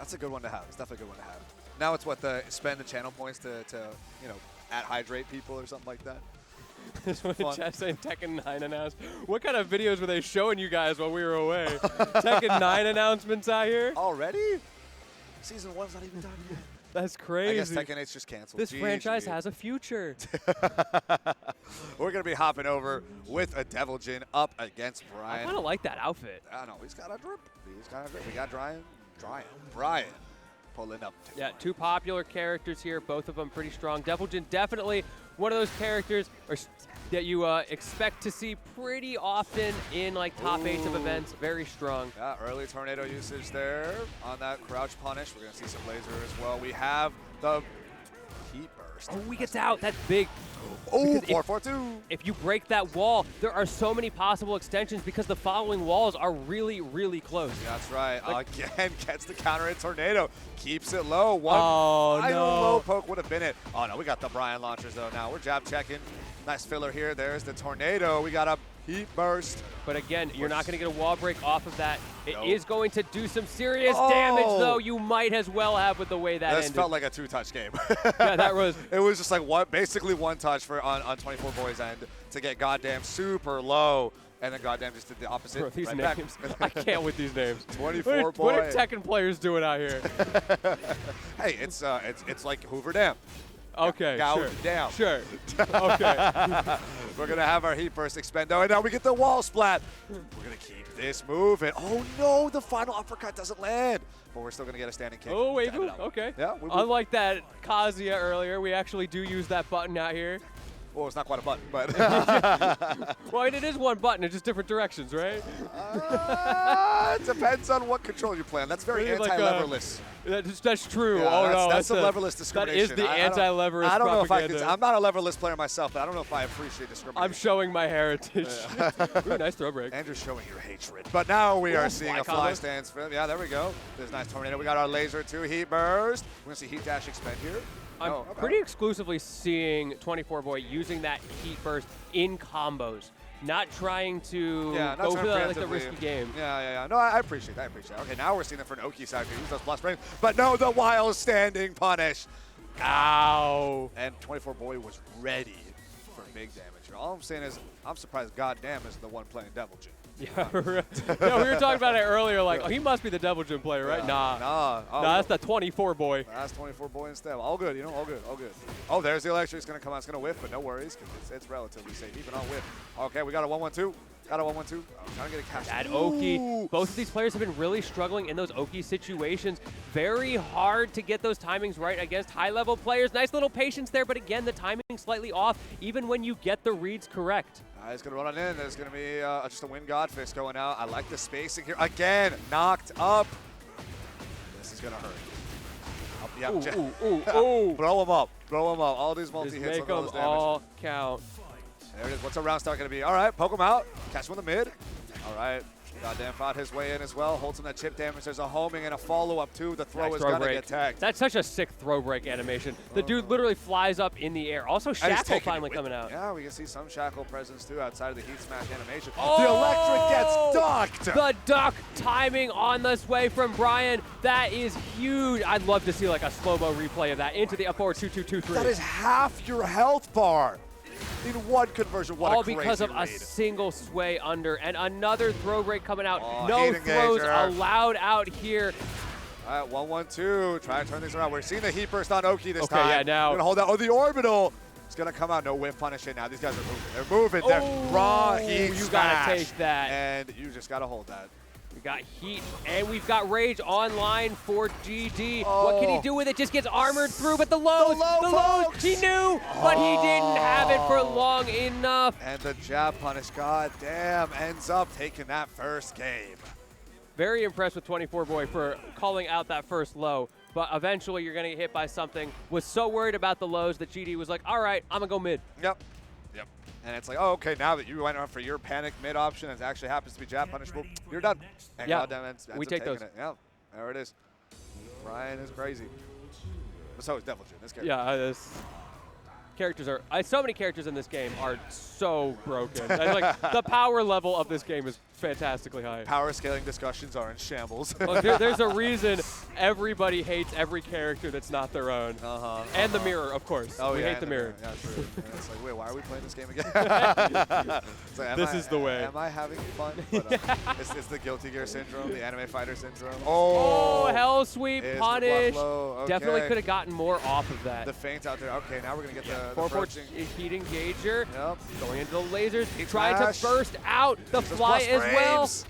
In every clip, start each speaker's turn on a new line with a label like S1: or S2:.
S1: That's a good one to have. It's definitely a good one to have. Now it's what, spend the channel points to you know, hydrate people or something like that.
S2: This one chat saying Tekken 9 announced. What kind of videos were they showing you guys while we were away? Tekken 9 announcements out here?
S1: Already? Season 1's not even done yet.
S2: That's crazy.
S1: I guess Tekken 8's just canceled.
S2: This franchise has a future.
S1: We're going to be hopping over with a Devil Jin up against Bryan.
S2: I kind of like that outfit.
S1: I know, he's got a drip. He's got a drip. We got Bryan pulling up.
S2: Yeah, two popular characters here, both of them pretty strong. Devil Jin definitely one of those characters that you expect to see pretty often in like top 8s of events. Very strong.
S1: Yeah, early tornado usage there on that crouch punish. We're going to see some laser as well. We have the heat burst.
S2: Oh, he gets out. That's big.
S1: Oh, 4-4-2.
S2: If you break that wall, there are so many possible extensions because the following walls are really, really close.
S1: That's right. Again, gets the counter in tornado. Keeps it low. One
S2: no.
S1: low poke would have been it. Oh, no, we got the Bryan launchers, though. Now we're jab checking. Nice filler here. There's the tornado. We got a heat burst.
S2: But again, you're not going to get a wall break off of that. It is going to do some serious damage, though. You might as well have with the way that ended.
S1: This felt like a two-touch game.
S2: Yeah, that was.
S1: It was just like basically one touch for on 24 Boys' end to get goddamn super low. And then goddamn just did the opposite.
S2: Bro, these
S1: right
S2: names. I can't with these names.
S1: 24 Boy.
S2: What are Tekken players doing out here?
S1: Hey, it's like Hoover Dam.
S2: Okay,
S1: Gawd Dam.
S2: Sure. Okay.
S1: We're going to have our heat burst expendo, and now we get the wall splat. We're going to keep this moving. Oh, no, the final uppercut doesn't land. But we're still going to get a standing kick.
S2: Oh, wait, okay.
S1: Yeah,
S2: unlike that Kazuya earlier, we actually do use that button out here.
S1: Well, it's not quite a button, but...
S2: Well, it is one button. It's just different directions, right?
S1: It depends on what control you plan. That's very anti-leverless.
S2: That's true.
S1: Yeah,
S2: oh, no.
S1: That's some leverless discrimination.
S2: That is the anti-leverless
S1: I don't know
S2: propaganda.
S1: if I'm not a leverless player myself, but I don't know if I appreciate discrimination.
S2: I'm showing my heritage. Ooh, nice throw break.
S1: Andrew's showing your hatred. But now we are seeing a fly stance. Yeah, there we go. There's a nice tornado. We got our laser 2 heat burst. We're going to see heat dash expend here.
S2: I'm pretty exclusively seeing 24 Boy using that heat burst in combos, not trying to go for the risky game.
S1: Yeah. No, I appreciate that. Okay, now we're seeing it for an Oki side. Use those plus frames, but no, the wild standing punish.
S2: Ow!
S1: And 24 Boy was ready for big damage. All I'm saying is, I'm surprised goddamn isn't the one playing Devil Jin.
S2: Yeah, we were talking about it earlier. Like, he must be the Devil Jin player, right? Nah, that's the 24 Boy.
S1: That's 24 Boy instead. All good, all good. Oh, there's the electric. It's gonna come out. It's gonna whiff, but no worries, because it's relatively safe. Even on whiff. Okay, we got a 1-1-2. Got a 1-1-2. Trying to get a catch.
S2: That Oki. Both of these players have been really struggling in those Oki situations. Very hard to get those timings right against high-level players. Nice little patience there, but again, the timing slightly off, even when you get the reads correct.
S1: He's going to run it in. There's going to be just a wind god fist going out. I like the spacing here. Again, knocked up. This is going to hurt.
S2: Ooh.
S1: Blow him up. All these multi-hits.
S2: Make them all count.
S1: There it is. What's our round start going to be? All right, poke him out. Catch him in the mid. All right. Goddamn fought his way in as well. Holds him that chip damage. There's a homing and a follow-up, too. The throw is going to get tagged.
S2: That's such a sick throw break animation. The dude literally flies up in the air. Also, Shackle finally coming out.
S1: Yeah, we can see some Shackle presence, too, outside of the heat smash animation. Oh! The electric gets ducked!
S2: The duck timing on this way from Bryan. That is huge. I'd love to see like a slow-mo replay of that into the up forward 2-2-2-3.
S1: That is half your health bar. In one conversion, what
S2: all
S1: a crazy
S2: because of
S1: read.
S2: a single sway under. And another throw break coming out. No throws allowed out here.
S1: All right, 1-1-2. Try to turn things around. We're seeing the heat burst on Oki this time.
S2: Okay, yeah, now.
S1: We're going to hold out. Oh, the orbital. It's going to come out. No whiff punish it now. These guys are moving. They're moving. They're raw heat
S2: You got to take that.
S1: And you just got to hold that.
S2: We got heat, and we've got rage online for GD. What can he do with it? Just gets armored through, but the lows, he knew, but he didn't have it for long enough.
S1: And the jab punish, goddamn, ends up taking that first game.
S2: Very impressed with 24 Boy for calling out that first low, but eventually you're going to get hit by something. Was so worried about the lows that GD was like, all right, I'm going to go mid.
S1: Yep. And it's like, oh, okay, now that you went on for your panic mid option, and it actually happens to be jab punish, well, you're done. And ends
S2: we take those.
S1: Yeah, there it is. Bryan is crazy. But so is Devil Jin, this character.
S2: Yeah, characters are, so many characters in this game are so broken. Like, the power level of this game is fantastically high.
S1: Power scaling discussions are in shambles.
S2: Well, there's a reason everybody hates every character that's not their own. And the mirror, of course.
S1: Oh,
S2: we
S1: yeah,
S2: hate the mirror.
S1: Yeah, true. Yeah, it's like, wait, why are we playing this game again? Like,
S2: this is the way.
S1: Am I having fun? But, it's the Guilty Gear syndrome, the anime fighter syndrome.
S2: Oh, hell sweep,
S1: is the
S2: punish.
S1: block low.
S2: Definitely
S1: Okay.
S2: could have gotten more off of that.
S1: The feint out there. Okay, now we're going to get the
S2: 4-4
S1: approaching.
S2: heat engager.
S1: Yep.
S2: Going into the lasers.
S1: Heat
S2: Trying to
S1: smash.
S2: burst out the
S1: Just
S2: fly
S1: plus
S2: as well.
S1: frames.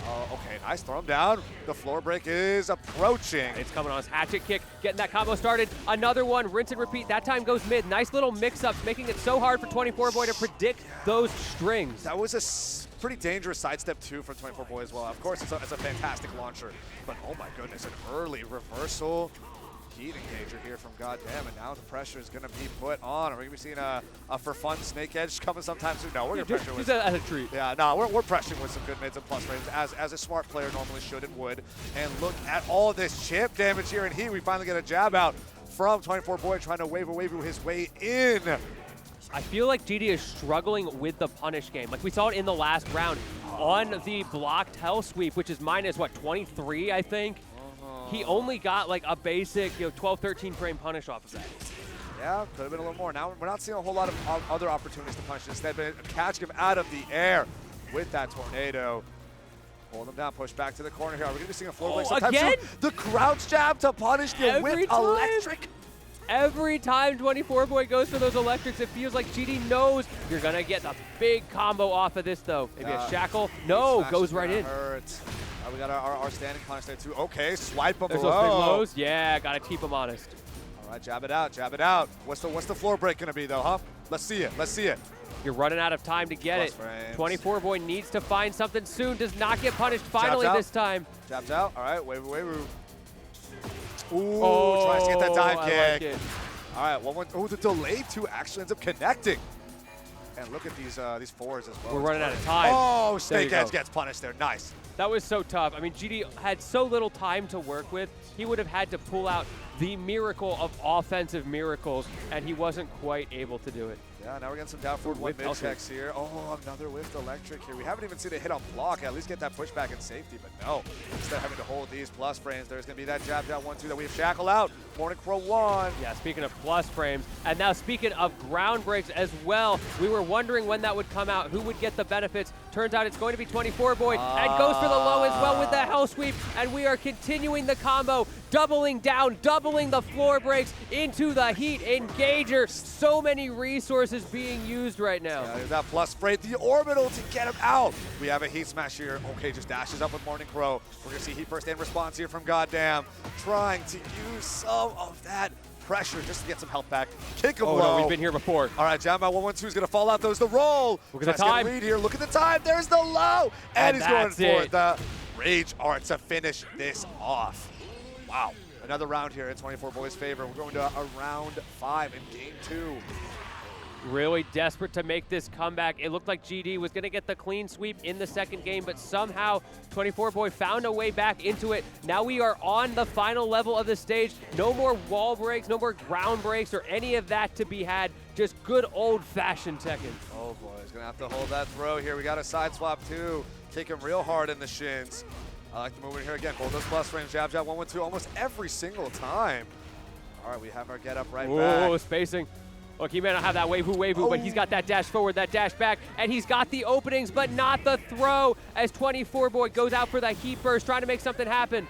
S1: Oh, okay, nice. Throw him down. The floor break is approaching.
S2: It's coming on his hatchet kick, getting that combo started. Another one, rinse and repeat. That time goes mid. Nice little mix-ups, making it so hard for 24 Boy to predict those strings.
S1: That was a pretty dangerous sidestep too from 24 Boy as well. Of course, it's a fantastic launcher, but oh my goodness, an early reversal. Heat engager here from Goddamn, and now the pressure is going to be put on. Are we going to be seeing a for fun snake edge coming sometime soon? No, we're going to pressure with.
S2: As a treat.
S1: Yeah, no, we're pressuring with some good mids and plus frames, as a smart player normally should and would. And look at all this chip damage here in Heat. We finally get a jab out from 24 Boy trying to wave his way in.
S2: I feel like GD is struggling with the punish game. Like we saw it in the last round on the blocked hell sweep, which is minus, what, 23, I think? He only got like a basic 12, 13 frame punish off of that.
S1: Yeah, could have been a little more. Now we're not seeing a whole lot of other opportunities to punish instead, but catch him out of the air with that tornado. Hold him down, push back to the corner here. Are we going to be seeing a floor break sometime
S2: again?
S1: soon? The crouch jab to punish the whip electric.
S2: Every time 24 Boy goes for those electrics, it feels like GD knows you're going to get the big combo off of this, though. Maybe a shackle. No, goes right in.
S1: We got our standing punish there, too. Okay, swipe him
S2: There's
S1: below.
S2: those big lows. Yeah, got to keep him honest.
S1: All right, jab it out, jab it out. What's the floor break going to be, though, huh? Let's see it, let's see it.
S2: You're running out of time to get
S1: Plus
S2: it.
S1: frames.
S2: 24 Boy needs to find something soon. Does not get punished finally this time.
S1: Jabs out. All right, wave. Ooh,
S2: Oh,
S1: tries to get that dive
S2: I
S1: kick.
S2: like it.
S1: All right, 1-1. Oh, the delay two actually ends up connecting. And look at these fours as well.
S2: We're running out of time.
S1: Oh,
S2: There
S1: Snake
S2: you
S1: Edge
S2: go.
S1: gets punished there. Nice.
S2: That was so tough. I mean, GD had so little time to work with. He would have had to pull out the miracle of offensive miracles, and he wasn't quite able to do it.
S1: Yeah, now we're getting some down forward one mid checks here. Oh, another whiffed electric here. We haven't even seen a hit on block. At least get that pushback in safety, but no. Instead of having to hold these plus frames, there's going to be that jab down 1-2 that we have shackle out. Morning Crow 1.
S2: Yeah, speaking of plus frames, and now speaking of ground breaks as well, we were wondering when that would come out, who would get the benefits. Turns out it's going to be 24 Boy, and goes for the low as well with the hell sweep, and we are continuing the combo, doubling down, doubling the floor breaks into the heat engager. So many resources being used right now.
S1: Yeah, there's that plus spray, the orbital to get him out. We have a heat smash here. Okay, just dashes up with Morning Crow. We're going to see heat first in response here from Goddamn, trying to use some of that pressure just to get some health back. Kick him low.
S2: No, we've been here before.
S1: All right, jam out 1-1-2 is going to fall out. There's the roll.
S2: Look at the time.
S1: Lead here. Look at the time. There's the low. And he's going for
S2: it.
S1: the Rage Art to finish this off. Wow. Another round here in 24 Boys' favor. We're going to a round 5 in game 2.
S2: Really desperate to make this comeback. It looked like GD was going to get the clean sweep in the second game, but somehow 24 Boy found a way back into it. Now we are on the final level of the stage. No more wall breaks, no more ground breaks, or any of that to be had. Just good old-fashioned Tekken.
S1: Oh boy, he's going to have to hold that throw here. We got a side swap too. Kick him real hard in the shins. I like the movement here again. Hold those plus frames, jab, 1-1-2 almost every single time. All right, we have our get up right back.
S2: Oh, spacing. Look, he may not have that wave-hoo, but he's got that dash forward, that dash back, and he's got the openings, but not the throw as 24 Boy goes out for that heat burst, trying to make something happen.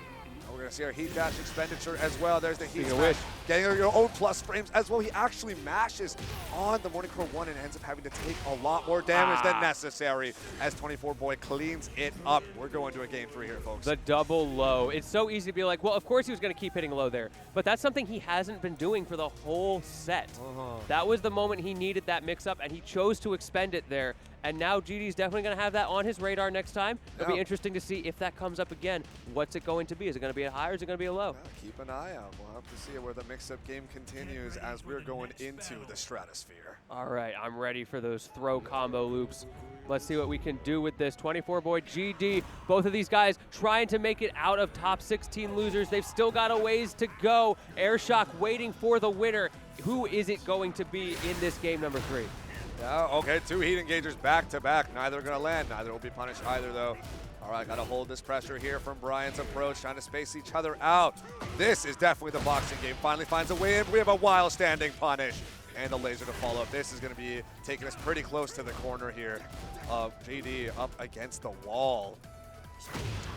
S1: We're going to see our heat dash expenditure as well. There's the heat
S2: Speaking of
S1: smash.
S2: which.
S1: Getting your own plus frames as well. He actually mashes on the Morning Crow 1 and ends up having to take a lot more damage than necessary as 24 Boy cleans it up. We're going to a game 3 here, folks.
S2: The double low. It's so easy to be like, well, of course he was going to keep hitting low there, but that's something he hasn't been doing for the whole set. That was the moment he needed that mix-up, and he chose to expend it there. And now GD's definitely going to have that on his radar next time. It'll be interesting to see if that comes up again. What's it going to be? Is it going to be a high or is it going to be a low?
S1: Keep an eye out. We'll have to see where the mix-up game continues as we're going into the stratosphere.
S2: All right, I'm ready for those throw combo loops. Let's see what we can do with this. 24 Boy, GD, both of these guys trying to make it out of top 16 losers. They've still got a ways to go. Airshock waiting for the winner. Who is it going to be in this game number 3?
S1: Yeah, okay, 2 heat engagers back to back. Neither are going to land. Neither will be punished either, though. All right, got to hold this pressure here from Bryan's approach, trying to space each other out. This is definitely the boxing game. Finally finds a way in. We have a wild standing punish. And the laser to follow up. This is going to be taking us pretty close to the corner here. JD up against the wall.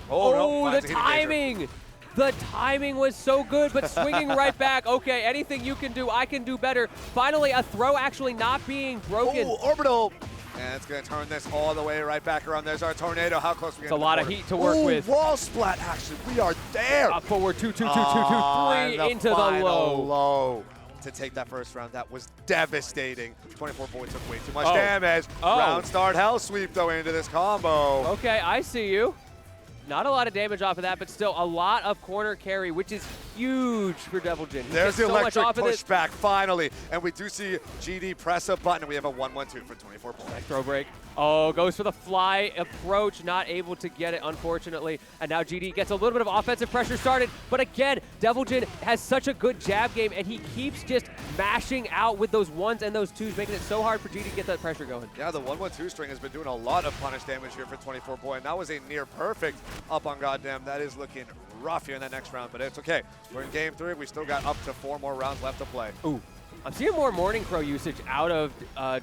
S2: Oh,
S1: no,
S2: the timing! The timing was so good, but swinging right back. Okay, anything you can do, I can do better. Finally, a throw actually not being broken.
S1: Oh, orbital! And it's going to turn this all the way right back around. There's our tornado. How close are we
S2: It's
S1: getting?
S2: a lot of heat to work with.
S1: Wall splat action. We are there.
S2: Up forward, 2, 2, 2, 2, 2, 3 into the low.
S1: To take that first round, that was devastating. 24 boy took way too much
S2: Oh.
S1: damage.
S2: Oh.
S1: Round start hell sweep though into this combo.
S2: Okay, I see you. Not a lot of damage off of that, but still a lot of corner carry, which is huge for Deviljin.
S1: There's the
S2: so much
S1: electric
S2: off of it.
S1: pushback finally, and we do see GD press a button, and we have a 1-1-2 for 24 points.
S2: Throw break. Oh, goes for the fly approach, not able to get it, unfortunately. And now GD gets a little bit of offensive pressure started, but again, Deviljin has such a good jab game, and he keeps just mashing out with those 1s and those 2s, making it so hard for GD to get that pressure going.
S1: Yeah, the 1-1-2 string has been doing a lot of punish damage here for 24 boy, and that was a near perfect up on Goddamn. That is looking rough here in that next round, but it's okay. We're in game 3. We still got up to 4 more rounds left to play.
S2: Ooh. I'm seeing more Morning Crow usage out of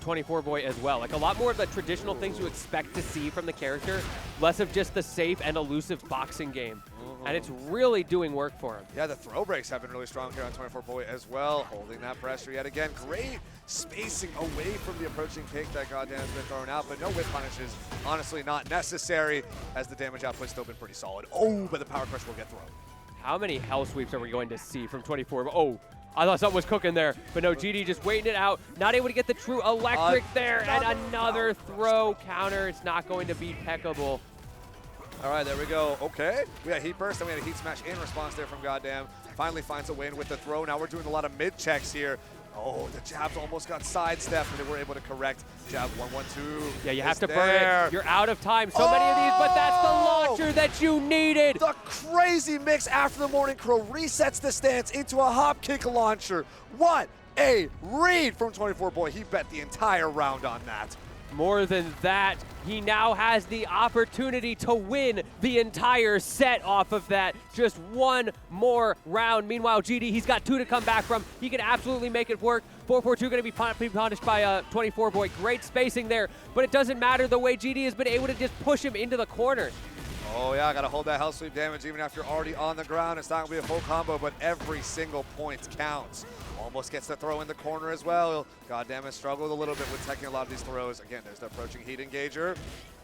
S2: 24 boy as well. Like a lot more of the traditional things you expect to see from the character, less of just the safe and elusive boxing game. And it's really doing work for him.
S1: Yeah, the throw breaks have been really strong here on 24 boy as well, holding that pressure yet again. Great spacing away from the approaching pick that Goddamn has been thrown out, but no whip punishes. Honestly, not necessary, as the damage output's still been pretty solid. Oh, but the power crush will get thrown.
S2: How many hell sweeps are we going to see from 24? Oh, I thought something was cooking there, but no, GD just waiting it out. Not able to get the true electric there, and another throw counter. It's not going to be peckable.
S1: All right, there we go. Okay, we had heat burst, and we had a heat smash in response there from Goddamn. Finally finds a way in with the throw. Now we're doing a lot of mid checks here. Oh, the jabs almost got sidestepped, but they were able to correct. Jab 1-1-2.
S2: Yeah, you have to burn it. You're out of time. So many of these, but that's the launcher that you needed.
S1: The crazy mix after the Morning Crow resets the stance into a hop kick launcher. What a read from 24 boy. He bet the entire round on that.
S2: More than that, he now has the opportunity to win the entire set off of that. Just one more round. Meanwhile, GD, he's got 2 to come back from. He can absolutely make it work. 4-4-2 going to be punished by 24 boy. Great spacing there, but it doesn't matter the way GD has been able to just push him into the corner.
S1: Oh yeah, gotta hold that hell sweep damage even after you're already on the ground. It's not gonna be a full combo, but every single point counts. Almost gets the throw in the corner as well. Goddamn it, struggled a little bit with taking a lot of these throws. Again, there's the approaching heat engager.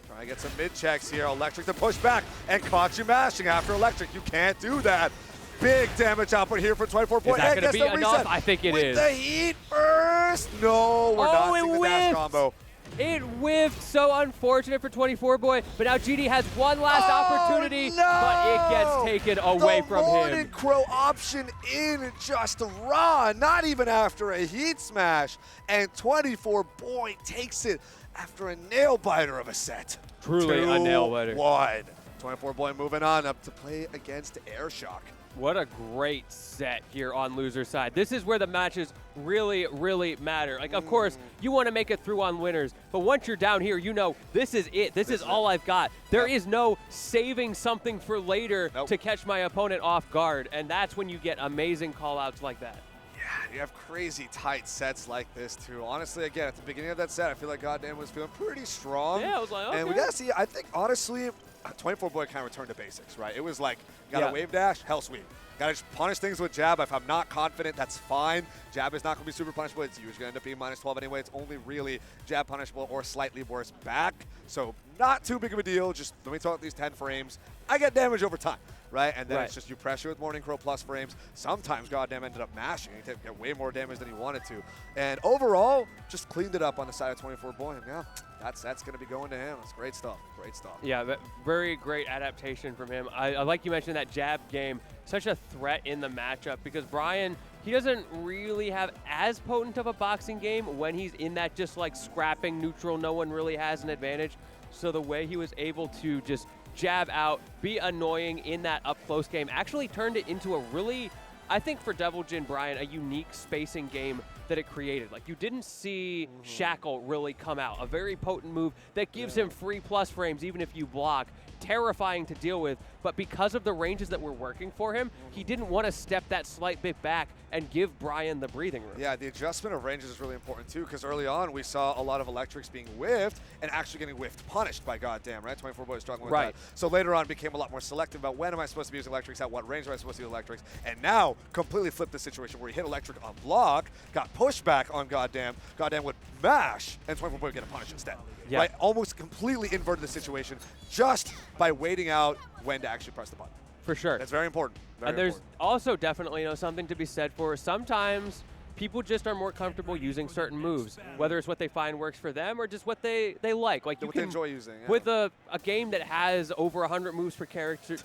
S1: Trying to get some mid checks here. Electric to push back and caught you mashing after electric. You can't do that. Big damage output here for 24 boy.
S2: Is that gonna be enough? I think it is.
S1: With the heat burst. No, we're not seeing the dash combo.
S2: It whiffed, so unfortunate for 24 boy, but now GD has one last opportunity, but it gets taken away from him.
S1: The Morning Crow option in just raw, not even after a heat smash, and 24 boy takes it after a nail biter of a set.
S2: Truly a nail biter.
S1: 2-1. 24 boy moving on up to play against Airshock.
S2: What a great set here on loser's side. This is where the matches really, really matter. Like, of course, you want to make it through on winners, but once you're down here, you know this is it. This is all I've got. There is no saving something for later to catch my opponent off guard, and that's when you get amazing call-outs like that.
S1: Yeah, you have crazy tight sets like this, too. Honestly, again, at the beginning of that set, I feel like Goddamn was feeling pretty strong.
S2: Yeah, I was like, okay.
S1: And we got to see, I think, honestly, 24 boy kind of returned to basics, right? It was like, got a wave dash, hell sweep. Got to just punish things with jab. If I'm not confident, that's fine. Jab is not going to be super punishable. It's usually going to end up being -12 anyway. It's only really jab punishable or slightly worse back. So not too big of a deal. Just let me throw out these 10 frames. I get damage over time, right? And then it's just you pressure with Morning Crow plus frames. Sometimes Goddamn ended up mashing. He get way more damage than he wanted to. And overall, just cleaned it up on the side of 24 boy. And yeah, that's going to be going to him. It's great stuff. Great stuff.
S2: Yeah, very great adaptation from him. I like you mentioned that jab game. Such a threat in the matchup because Bryan, he doesn't really have as potent of a boxing game when he's in that just like scrapping neutral. No one really has an advantage. So the way he was able to just jab out, be annoying in that up close game, actually turned it into a really, I think for Deviljin Bryan, a unique spacing game that it created. Like, you didn't see Shackle really come out. A very potent move that gives him free plus frames even if you block. Terrifying to deal with, but because of the ranges that were working for him, he didn't want to step that slight bit back and give Bryan the breathing room.
S1: Yeah, the adjustment of ranges is really important too, because early on we saw a lot of electrics being whiffed and actually getting whiffed punished by goddamn, right? 24 boys struggling with that. So later on became a lot more selective about when am I supposed to be using electrics, at what range am I supposed to use electrics, and now completely flipped the situation where he hit electric on block, got pushed back on goddamn would mash, and 24 boy would get a punish instead.
S2: Yeah.
S1: Right? Almost completely inverted the situation just by waiting out when to actually press the button.
S2: For sure.
S1: That's very important. Very
S2: and there's
S1: important.
S2: also definitely something to be said for sometimes people just are more comfortable using certain moves, whether it's what they find works for them or just what they like. Like
S1: what they enjoy using. Yeah.
S2: With a game that has over 100 moves per character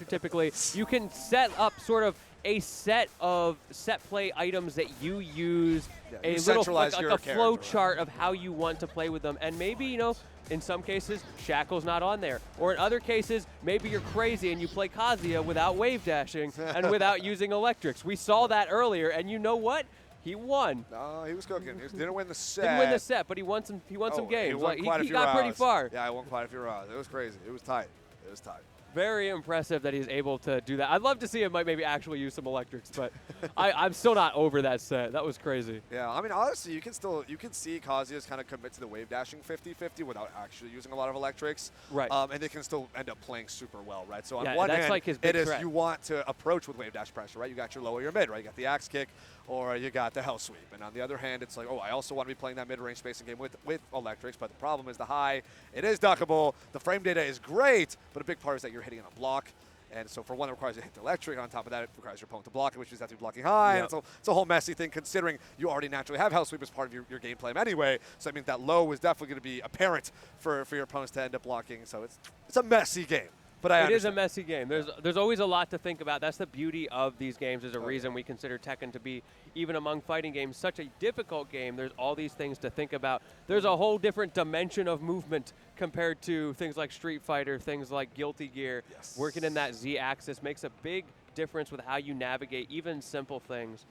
S2: typically, you can set up sort of a set of set play items that you use, a little like a flow chart of how you want to play with them, and maybe in some cases Shackle's not on there, or in other cases maybe you're crazy and you play Kazuya without wave dashing and without using electrics. We saw that earlier, and you know what? He won.
S1: No, he was cooking. He didn't win the set.
S2: Didn't win the set, but he won some. He won some games. He got pretty far.
S1: Yeah, he won quite a few rounds. It was crazy. It was tight. It was tight.
S2: Very impressive that he's able to do that. I'd love to see him maybe actually use some electrics, but I'm still not over that set. That was crazy.
S1: Yeah, I mean, honestly, you can see Kazuya's kind of commit to the wave dashing 50-50 without actually using a lot of electrics.
S2: Right.
S1: And they can still end up playing super well, right? So on
S2: yeah,
S1: one
S2: that's
S1: hand,
S2: like his big
S1: it is
S2: threat.
S1: You want to approach with wave dash pressure, right? You got your low or your mid, right? You got the axe kick, or you got the hell sweep. And on the other hand, it's like, oh, I also want to be playing that mid-range spacing game with electrics, but the problem is the high. It is duckable. The frame data is great, but a big part is that you're hitting on a block. And so for one, it requires you to hit the electric. On top of that, it requires your opponent to block it, which means that to be blocking high.
S2: Yep.
S1: And it's a whole messy thing, considering you already naturally have hell sweep as part of your game plan anyway. So I mean, that low is definitely going to be apparent for your opponents to end up blocking. So it's a messy game. But
S2: it is a messy game. There's always a lot to think about. That's the beauty of these games. There's a reason we consider Tekken to be, even among fighting games, such a difficult game. There's all these things to think about. There's a whole different dimension of movement compared to things like Street Fighter, things like Guilty Gear.
S1: Yes. Working
S2: Working in that Z-axis makes a big difference with how you navigate even simple things.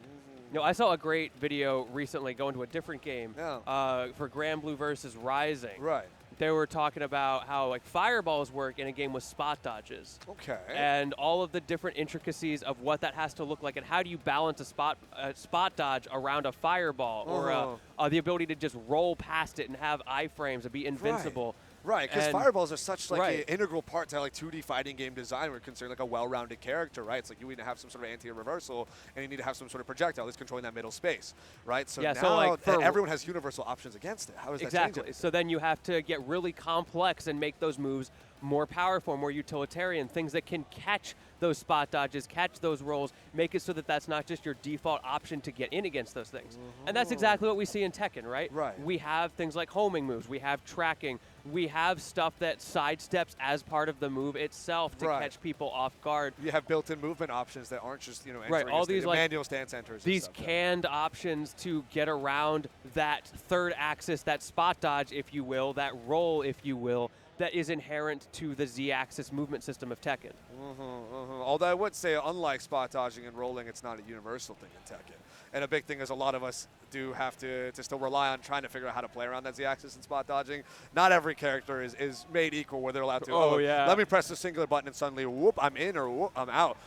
S2: I saw a great video recently going to a different game for Grand Blue versus Rising.
S1: Right.
S2: They were talking about how like fireballs work in a game with spot dodges.
S1: Okay.
S2: And all of the different intricacies of what that has to look like, and how do you balance a spot dodge around a fireball, or the ability to just roll past it and have iframes and be invincible.
S1: Right, because fireballs are such like an
S2: Right.
S1: integral part to like 2D fighting game design. We're considering like a well-rounded character, right? It's like you need to have some sort of anti reversal, and you need to have some sort of projectile that's controlling that middle space, right? So
S2: Yeah,
S1: now
S2: so, like,
S1: everyone has universal options against it. How is that
S2: Exactly.
S1: changing?
S2: So then you have to get really complex and make those moves more powerful, more utilitarian, things that can catch those spot dodges, catch those rolls, make it so that that's not just your default option to get in against those things. And that's exactly what we see in Tekken, right?
S1: Right.
S2: We have things like homing moves, we have tracking, we have stuff that sidesteps as part of the move itself to catch people off guard.
S1: You have built-in movement options that aren't just entering
S2: Right, all these like
S1: manual stance enters.
S2: These canned options to get around that third axis, that spot dodge, if you will, that roll, if you will, that is inherent to the Z-axis movement system of Tekken.
S1: Although I would say, unlike spot dodging and rolling, it's not a universal thing in Tekken. And a big thing is a lot of us do have to still rely on trying to figure out how to play around that Z-axis and spot dodging. Not every character is made equal where they're allowed to, let me press the singular button and suddenly, whoop, I'm in, or whoop, I'm out,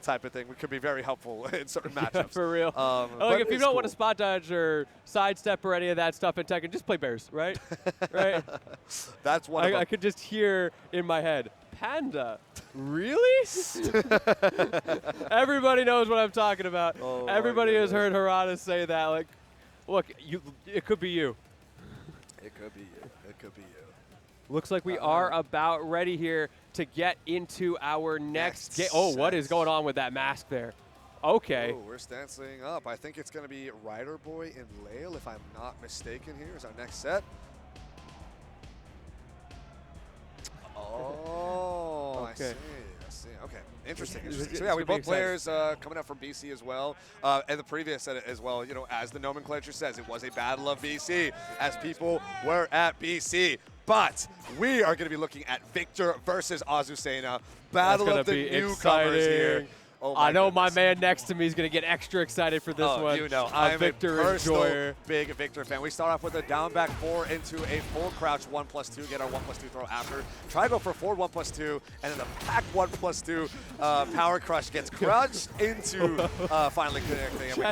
S1: type of thing. Which could be very helpful in certain matchups.
S2: For real. Like if you don't want to spot dodge or sidestep or any of that stuff in Tekken, just play bears, right? Right?
S1: That's one of them.
S2: I could just hear in my head, Panda. Really? Everybody knows what I'm talking about.
S1: Oh,
S2: everybody has heard Harada say that. Like, look, it could be you.
S1: It could be you. It could be you.
S2: Looks like we are about ready here to get into our next game. Oh, what is going on with that mask there? Okay.
S1: Oh, we're stancing up. I think it's going to be Rider Boy and Lail, if I'm not mistaken here, is our next set. Oh,
S2: okay.
S1: I see. Okay, interesting. So yeah, we both players coming up from BC as well. And the previous set as well, as the nomenclature says, it was a battle of BC, as people were at BC. But we are going to be looking at Victor versus Azucena. Battle of the newcomers here. Oh
S2: I know my
S1: goodness.
S2: man next to me is going to get extra excited for this one.
S1: You know,
S2: A
S1: I'm
S2: Victor
S1: a personal
S2: enjoyer.
S1: big Victor fan. We start off with a down back 4 into a full crouch 1+2, get our 1+2 throw after. Try to go for forward 1+2, and then the back 1+2 power crush gets crushed into finally connecting. And we